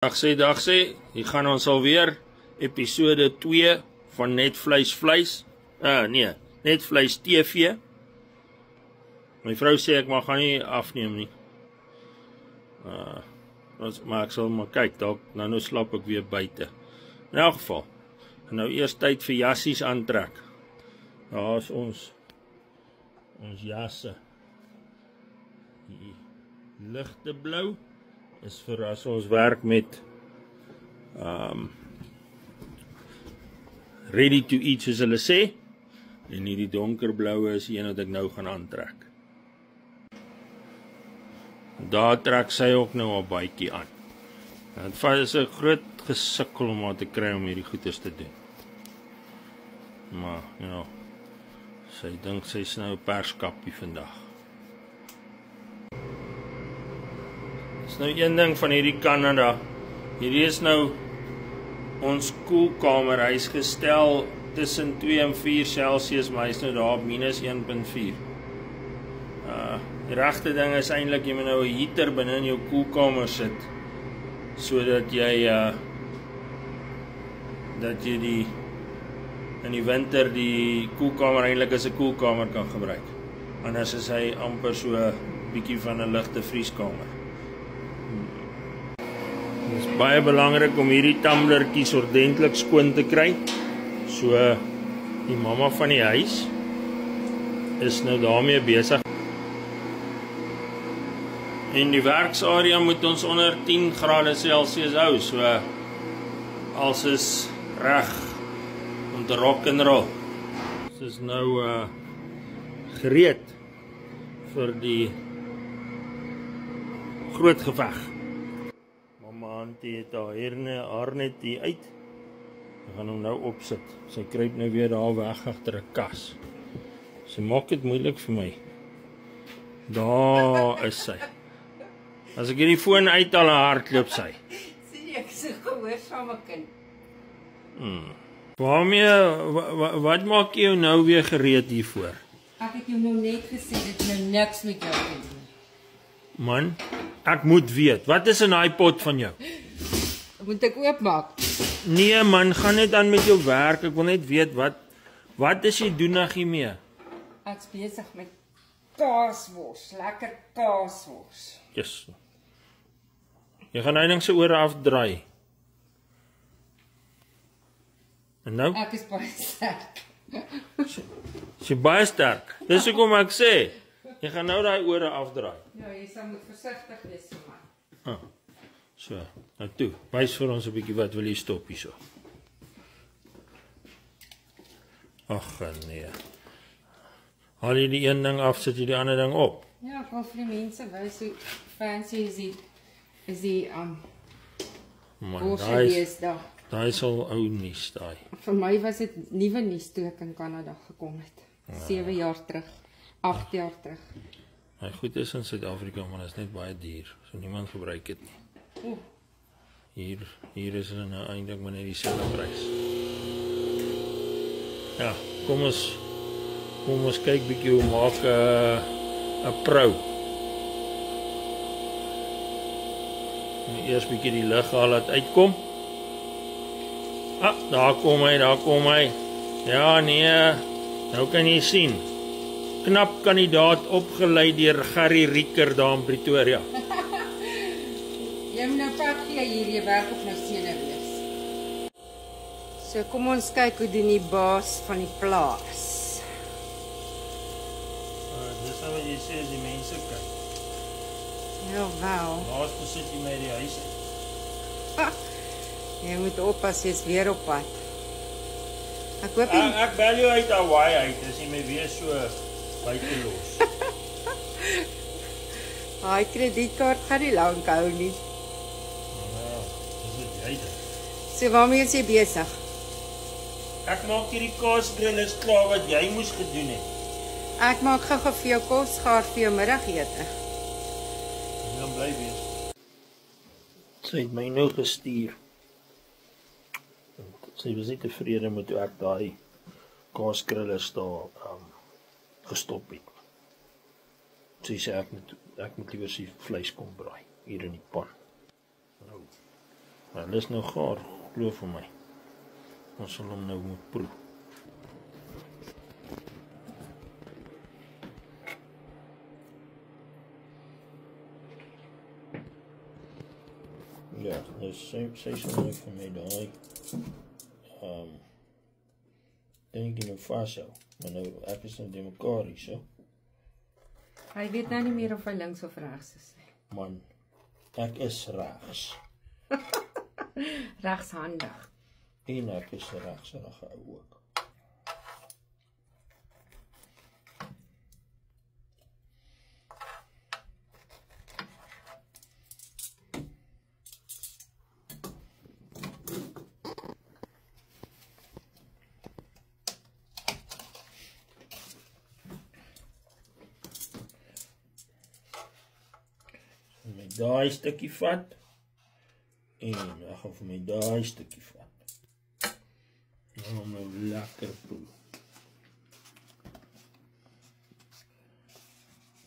Dag sê, hier gaan ons alweer episode 2 van Net Vleis Vleis. Nee, Net Vleis TV. My vrou sê ek mag gaan nie afneem nie. Maar ek sal maar kyk, dalk nou slap ek weer buite. In elk geval, nou eers tyd vir jassies aantrek. Daar is ons jasse. Die ligte blou is vir as ons werk met ready to eat soos hulle sê, en hierdie donkerblou is die een wat ek nou gaan aantrek. Daar trek sy ook nou al baie aan. Het is 'n groot gesukkel om haar te kry om hierdie goeders te doen. Maar, ja, sy dink sy's nou 'n perskappie vandag. Dis nou een ding van hierdie Canada. Hierdie is nou ons koelkamer. Hy is gestel tussen 2 en 4 Celsius, maar hy is nou daar op minus 1.4. Die regte ding is eintlik jy moet nou 'n heater binne in jou koelkamer sit, sodat jy in die winter die koelkamer eintlik as 'n koelkamer kan gebruik. Anders is hy amper so 'n bietjie van 'n ligte vrieskamer. Dit is baie belangrik om hierdie tumblertjies ordentlik skoon te kry. So die mamma van die huis is nou daarmee besig. En die werksarea moet ons onder 10 grade Celsius hou. So alles is reg om te rock and roll. Dit is nou gereed vir die groot geveg. Antie het haar net hier uit. Ek gaan hom nou opsit. Sy kruip nou weer daar weg agter 'n kas. Sy maak dit moeilik vir my. Daar is sy. As ek hierdie foon uithaal en hardloop sy. Sien ek is 'n gehoorsame kind. Waarmee, wat maak jy nou weer gereed hiervoor? Ek het jou nou net gesê dit nou niks met jou te doen. Man, ek moet weet, wat is in daai pot van jou? Moet ek oopmaak? Nee man, gaan net aan met jou werk. Ek wil net weet, wat is jy doen nog hiermee? Ek's besig met kaaswors, lekker kaaswors. Yes. Jy gaan nou se ore afdraai. En nou? Ek is baie sterk. Sy baie sterk. Dis hoekom ek sê, jy gaan nou daai ore afdraai. Ja, jy sal moet versigtig wees vir my. So, nou toe, wys vir ons 'n bietjie wat wil jy stop hierso. Ag nee. Haal jy die een ding af, sit jy die ander ding op? Ja, ek wil vir die mense wys hoe fancy is die Man, daai sal ou nuus daai. Vir my was dit nuwe nuus toe ek in Kanada gekom het. 7 jaar terug, 8 jaar terug. Hy goed is in Suid-Afrika, maar dit is net baie duur. So niemand gebruik dit nie. Hier is hulle nou eintlik maar net dieselfde prys. Ja, kom ons kyk bietjie hoe maak 'n pro. Eers bietjie die lig al laat uitkom. Daar kom hy. Ja, nee. Nou kan jy sien. Knap kandidaat opgelei deur Gary Rieker daar in Pretoria. Jy moet nou pak hierdie werk op nou sene wees. So kom ons kyk hoe doen die baas van die plaas. Dis nou wat jy sê as die mense kyk. Ja, wel. Laas besit jy my die huis uit. Jy moet oppas, jy's weer op pad. Ek hoop ek bel jou uit Hawaii uit, as jy my weer so buite los. Daai kredietkaart gaan nie lank hou nie. So waarmee is jy besig? Ek maak hierdie kaasgrillers klaar wat jy moes gedoen het. Ek maak gou-gou vir jou kos gaar vir jou middagete. Jy gaan bly wees. Sy het my nou gestuur. Sy was nie tevrede met hoe ek daai kaasgrillers daar gestop het. Sy sê ek moet liewer sy vleis kom braai hier in die pan. Nou. Hulle is nou gaar, glo vir my. Ons sal hom nou moet proe. Ja, sy sal nou vir my daai dink jy nou vashou, maar nou ek is nou die mekaar hier, so. Hy weet nou nie meer of hy links of regs is nie. Man, ek is regs. Regshandig. En ek is regshandige ou ook. Met daai stukkie vat en ek gaan vir my daai stukkie vat. En hom nou lekker proe.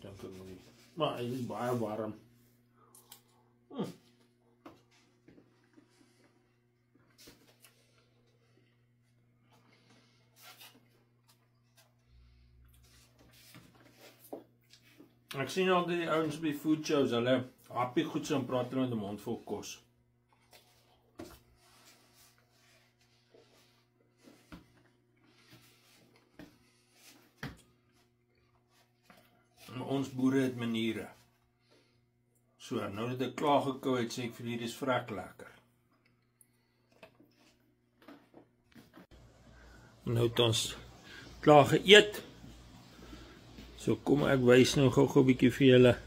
Dank ek nie. Maar hy is baie warm. Ek sien altyd die ouens by food shows, hulle happie goed so en praat hulle met 'n mond vol kos. Maar ons boere het maniere. So, nou dat ek klaar gekou het, sê ek vir hierdie is vrek lekker. Nou het ons klaar geëet. So kom ek wys nou gou 'n bietjie vir julle.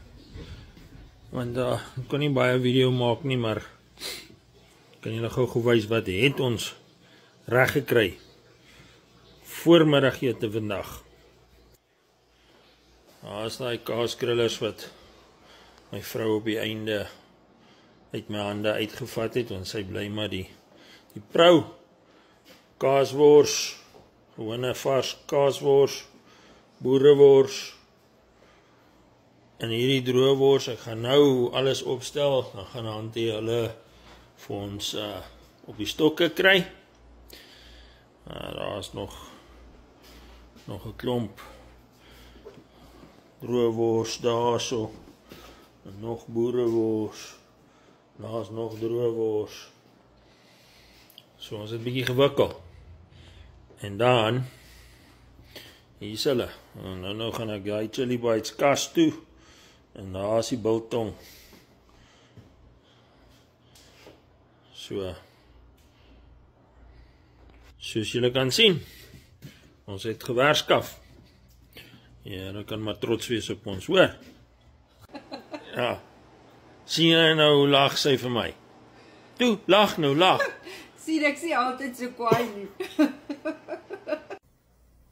Want ek kon nie baie video maak nie, maar kan julle gou wys wat het ons reg gekry. Voormiddagete vandag. Daar is daai kaaskrillers wat my vrou op die einde uit my hande uitgevat het, want sy bly maar die prou kaaswors, gewone vars kaaswors, boerewors en hierdie droë wors. Ek gaan nou alles opstel, dan gaan Hantie hulle vir ons op die stokke kry. Daar is nog 'n klomp droë wors daarso, en nog boerewors, daar is nog droë wors. So ons het 'n bietjie gewikkel. En dan hier is hulle. En nou gaan ek die chili bites kas toe. En daar is die biltong. So. Soos julle kan sien. Ons het gewerskaf. Ja, nou kan maar trots wees op ons, hoor. Ja. Sien jy nou hoe lag sy vir my? Toe, lag nou, lag. Sien, ek sê altyd so kwaai nie.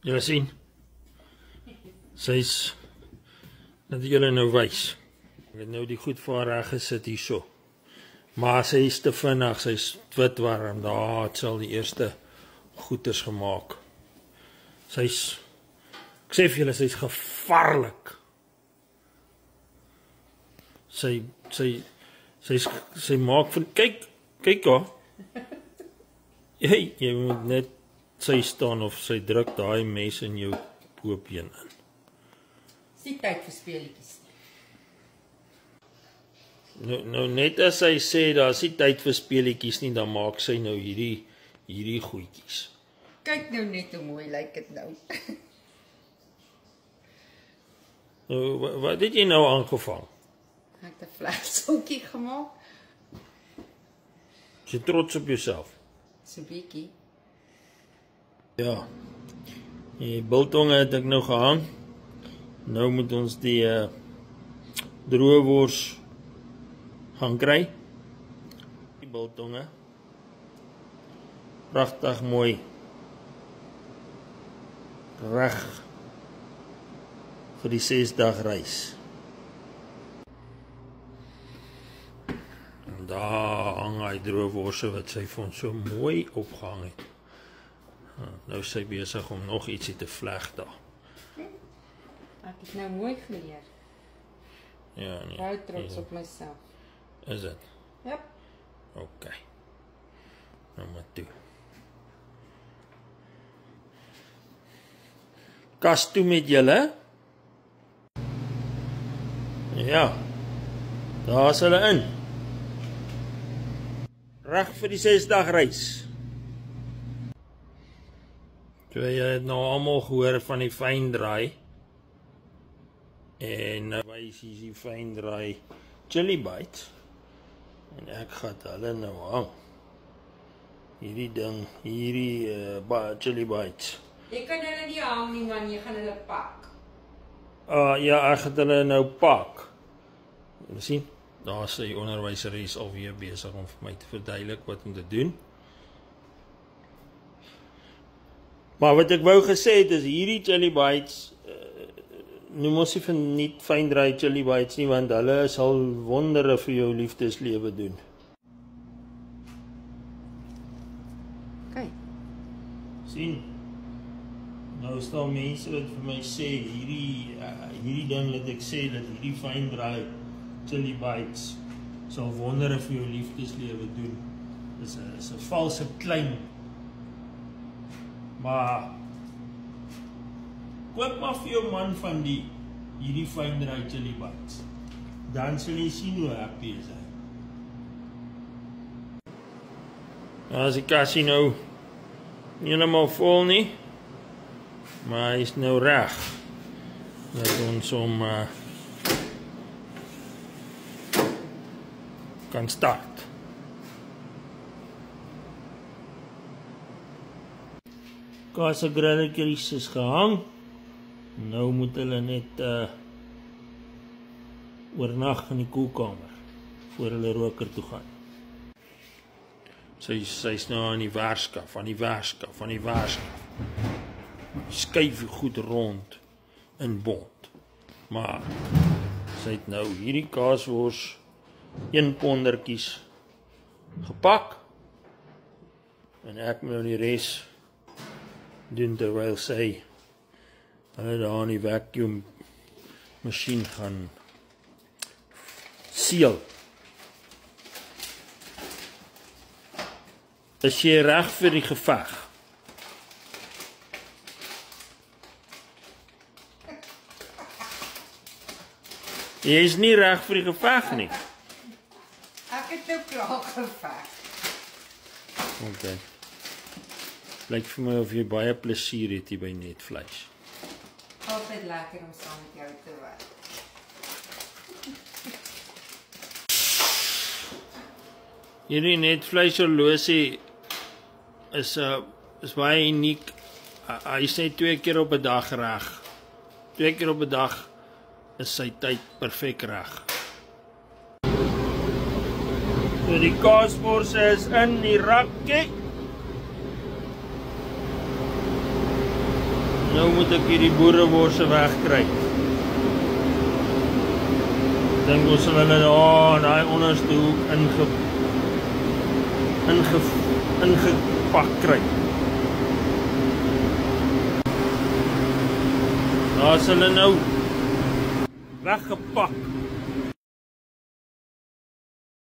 Julle sien? Sy's, dat julle nou wys. Ek het nou die goed vir haar reg gesit hierso. Maar sy is te vinnig, sy's wit warm. Daar het sy al die eerste goeders gemaak. Sy's, ek sê vir julle, sy's gevaarlik. Sy maak van, kyk daar. Jy moet net sy staan of sy druk daai mes in jou poopbeen in. Dis tyd vir speletjies. Nou net as sy sê daar is nie tyd vir speletjies nie, dan maak sy nou hierdie goedjies. Kyk nou net hoe mooi lyk dit nou. Nou, wat het jy nou aangevang? Ek het 'n vleisonkie gemaak. Is jy trots op jouself? So bietjie. Ja. Die biltonge het ek nou gehang. Nou moet ons die droë wors gaan kry. Die biltonge. Pragtig mooi. Reg vir die 6-dag reis. En daar hang hy droë worse wat sy vir ons so mooi opgehang het. Nou is sy besig om nog ietsie te vleg daar. Ek het nou mooi geleer. Ja, nee. Baie trots op myself. Is dit? Yep. Okay. Nou maar toe. Kas toe met julle. Ja. Daar is hulle in. Reg vir die 6-dag reis. So jy het nou almal gehoor van die fyndraai. En nou wys hier die fyndraai chili bites. En ek gaan hulle nou hang. Hierdie ding, hierdie chili bites. Jy kan hulle nie hang nie, man, jy gaan hulle pak. Ja, ek gaan hulle nou pak. Jy sien, daar is die onderwyseres alweer besig om vir my te verduidelik wat om te doen. Maar wat ek wou gesê het is hierdie chili bites, noem ons nie van nie fyndraai chili bites nie, want hulle sal wondere vir jou liefdeslewe doen. Kyk. Sien, nou is daar mense wat vir my sê, hierdie ding wat ek sê, dat hierdie fyndraai chili bites sal wondere vir jou liefdeslewe doen. Dis 'n valse claim. Maar koop maar vir jou man van hierdie fyndraai chili bites. Dan sal jy sien hoe happy is hy. Nou as die kassie nou nie helemaal vol nie, maar hy is nou reg. Dat ons hom kan start. Kaas grillletjies is gehang. Nou moet hulle net oornag in die koelkamer voor hulle roker toe gaan. Sy's nou aan die werskaf, skuif goed rond in bond. Maar sy het nou hierdie kaaswors 1 pondertjies gepak en ek moet nou die res doen terwyl sy hulle daar in die vacuum masjien gaan seel. Is jy reg vir die geveg? Jy is nie reg vir die geveg nie. Ek het nou klaar geveg. Okay. Lyk vir my of jy baie plesier het hier by Netvleis. Altyd lekker om saam met jou te werk. Hierdie Netvleis horlosie is baie uniek. Hy sê 2 keer op 'n dag reg. 2 keer op 'n dag is sy tyd perfek reg. So die kaaswors is in die rakkie. Nou moet ek hierdie boereworse wegkry. Dink ons sal hulle daar in daai onderste hoek ingepak kry. Daar is hulle nou weggepak.